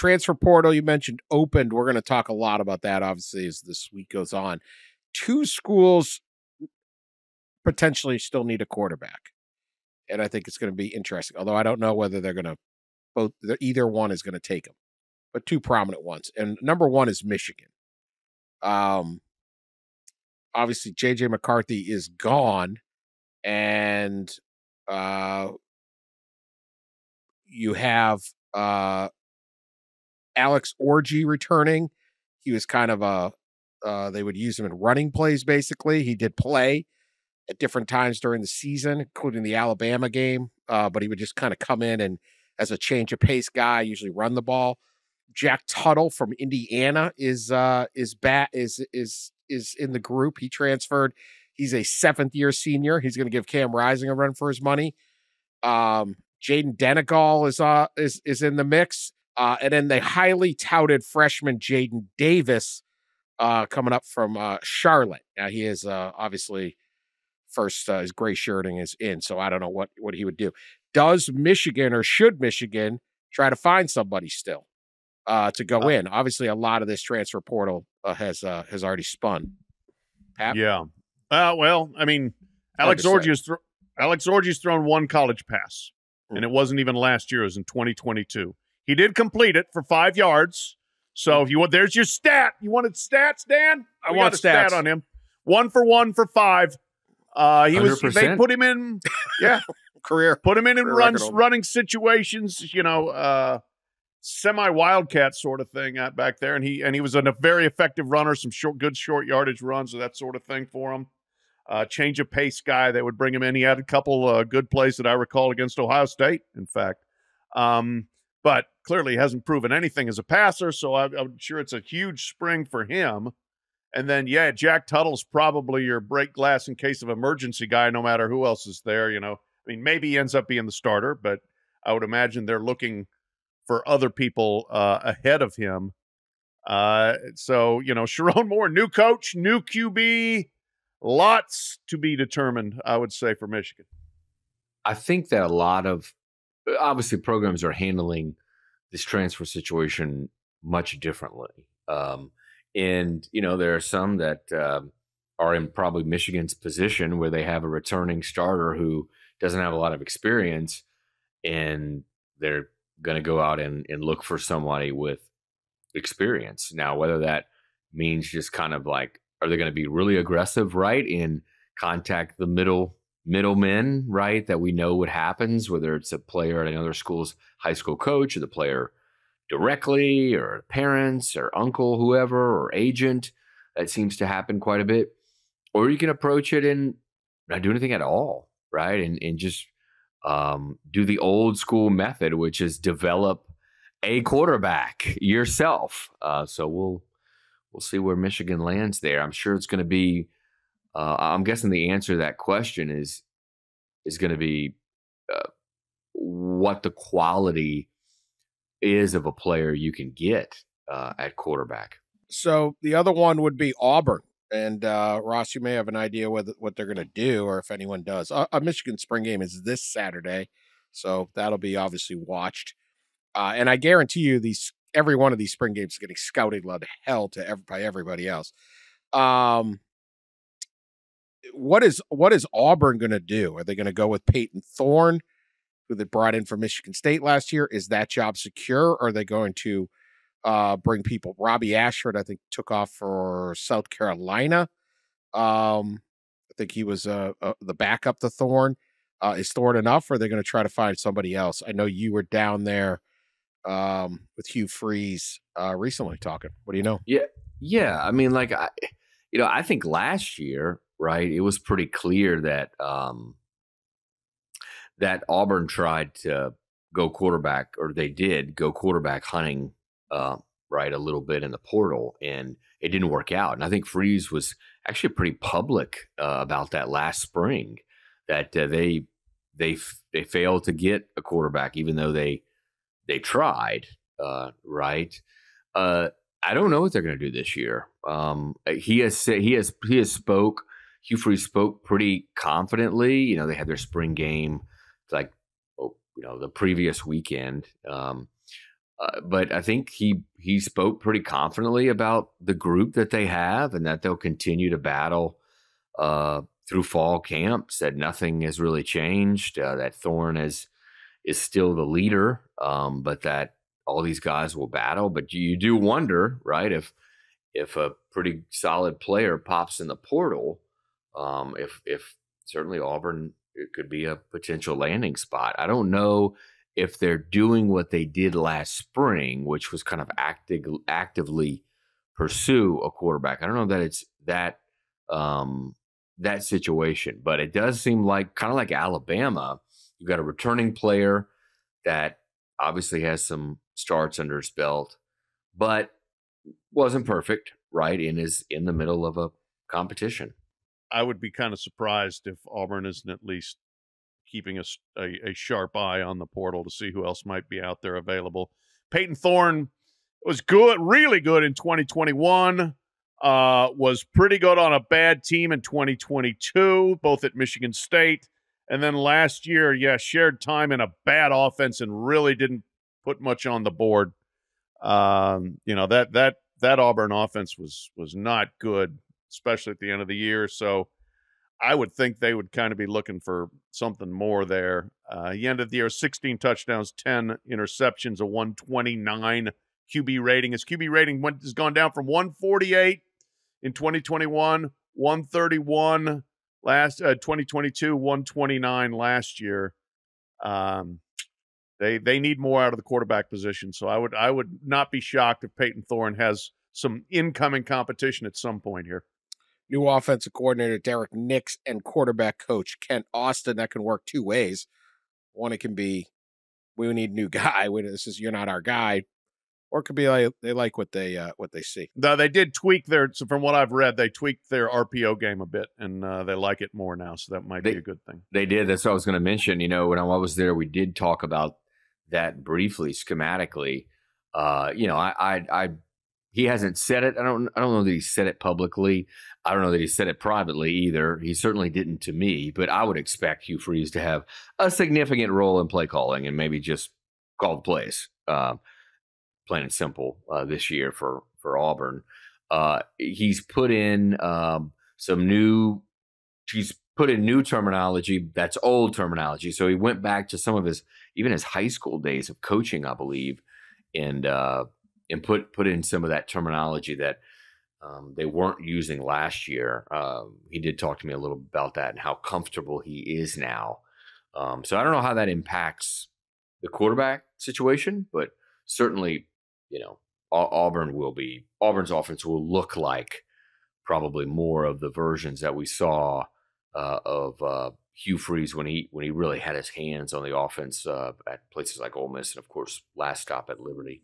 transfer portal you mentioned opened. We're going to talk a lot about that, obviously, as this week goes on. 2 schools potentially still need a quarterback, and I think it's going to be interesting. Although I don't know whether they're going to either one is going to take them, but 2 prominent ones. And number 1 is Michigan. Obviously, J.J. McCarthy is gone, and you have Alex Orji returning. He was kind of they would use him in running plays, basically. He did play at different times during the season, including the Alabama game, but he would just kind of come in and, as a change of pace guy, usually run the ball. Jack Tuttle from Indiana is in the group. He transferred. He's a 7th-year senior. He's going to give Cam Rising a run for his money. Jaden Denegal is in the mix. And then the highly touted freshman Jaden Davis coming up from Charlotte. Now, he is obviously first, his gray shirting is in, so I don't know what he would do. Does Michigan or should Michigan try to find somebody still to go in? Obviously, a lot of this transfer portal has already spun. Pat? Yeah. Well, I mean, Alex Orji's thrown 1 college pass, and it wasn't even last year. It was in 2022. He did complete it for 5 yards. So if you want, there's your stat. You wanted stats, Dan? I want a stats. Stat on him. 1 for 1 for 5. They put him in, career. Put him in running situations, semi-wildcat sort of thing back there, and he was a very effective runner, some good short yardage runs, that sort of thing for him. Change of pace guy that would bring him in. He had a couple good plays that I recall against Ohio State, in fact, but clearly hasn't proven anything as a passer. So I'm sure it's a huge spring for him. And then, Jack Tuttle's probably your break glass in case of emergency guy, no matter who else is there. I mean, maybe he ends up being the starter, but I would imagine they're looking for other people ahead of him. So, Sharon Moore, new coach, new QB, lots to be determined, I would say, for Michigan. I think that a lot of, obviously, programs are handling this transfer situation much differently. And, there are some that are in probably Michigan's position where they have a returning starter who doesn't have a lot of experience, and they're going to go out and look for somebody with experience. Now, whether that means just kind of like, are they going to be really aggressive, right, and contact the middlemen, right, that we know what happens, whether it's a player at another school's high school coach or the player directly, or parents or uncle, whoever, or agent. That seems to happen quite a bit. Or you can approach it and not do anything at all, right? And just do the old school method, which is develop a quarterback yourself. So we'll see where Michigan lands there. I'm sure it's going to be, I'm guessing the answer to that question is going to be what the quality is of a player you can get at quarterback. So the other one would be Auburn. And Ross, you may have an idea what they're going to do, or if anyone does. A Michigan spring game is this Saturday, so that'll be obviously watched. And I guarantee you, every one of these spring games is getting scouted like hell by everybody else. What is Auburn going to do? Are they going to go with Payton Thorne, who they brought in from Michigan State last year? Is that job secure? Or are they going to bring people? Robbie Ashford, I think, took off for South Carolina. I think he was the backup to Thorne. Is Thorne enough, or are they going to try to find somebody else? I know you were down there with Hugh Freeze recently talking. What do you know? Yeah. I mean, like, I think last year, right, it was pretty clear that that Auburn tried to go quarterback, or they did go quarterback hunting, right, a little bit in the portal, and it didn't work out. And I think Freeze was actually pretty public about that last spring, that they failed to get a quarterback, even though they tried, right. I don't know what they're going to do this year. Hugh Freeze spoke pretty confidently. They had their spring game like, the previous weekend. But I think he spoke pretty confidently about the group that they have and that they'll continue to battle through fall camp. Said nothing has really changed. That Thorne is still the leader, but that all these guys will battle. But you do wonder, right, if a pretty solid player pops in the portal, if certainly Auburn, it could be a potential landing spot. I don't know if they're doing what they did last spring, which was kind of actively pursue a quarterback. I don't know that it's that situation, but it does seem like kind of like Alabama. You've got a returning player that obviously has some starts under his belt, but wasn't perfect, right? And is in the middle of a competition. I would be kind of surprised if Auburn isn't at least keeping a sharp eye on the portal to see who else might be out there available. Payton Thorne was good, really good in 2021. Was pretty good on a bad team in 2022, both at Michigan State. And then last year, shared time in a bad offense and really didn't put much on the board. That Auburn offense was not good, especially at the end of the year. So I would think they would kind of be looking for something more there. He ended the year 16 touchdowns, 10 interceptions, a 129 QB rating. His QB rating has gone down from 148 in 2021, 131 last 2022, 129 last year. They need more out of the quarterback position. So I would not be shocked if Payton Thorne has some incoming competition at some point here. New offensive coordinator Derek Nix and quarterback coach Kent Austin. That can work two ways. One, it can be, we need a new guy. You're not our guy. Or it could be like they like what they see. No, they did tweak so from what I've read, they tweaked their RPO game a bit, and they like it more now. So that might be a good thing. They did. That's what I was going to mention. When I was there, we did talk about that briefly, schematically. He hasn't said it. I don't know that he said it publicly. I don't know that he said it privately either. He certainly didn't to me, but I would expect Hugh Freeze to have a significant role in play calling and maybe just call the plays, plain and simple, this year for Auburn. He's put in new terminology. That's old terminology. So he went back to some of his high school days of coaching, I believe, and put in some of that terminology that they weren't using last year. He did talk to me a little about that and how comfortable he is now. So I don't know how that impacts the quarterback situation, but certainly, Auburn's offense will look like probably more of the versions that we saw of Hugh Freeze when he really had his hands on the offense at places like Ole Miss and, of course, last stop at Liberty.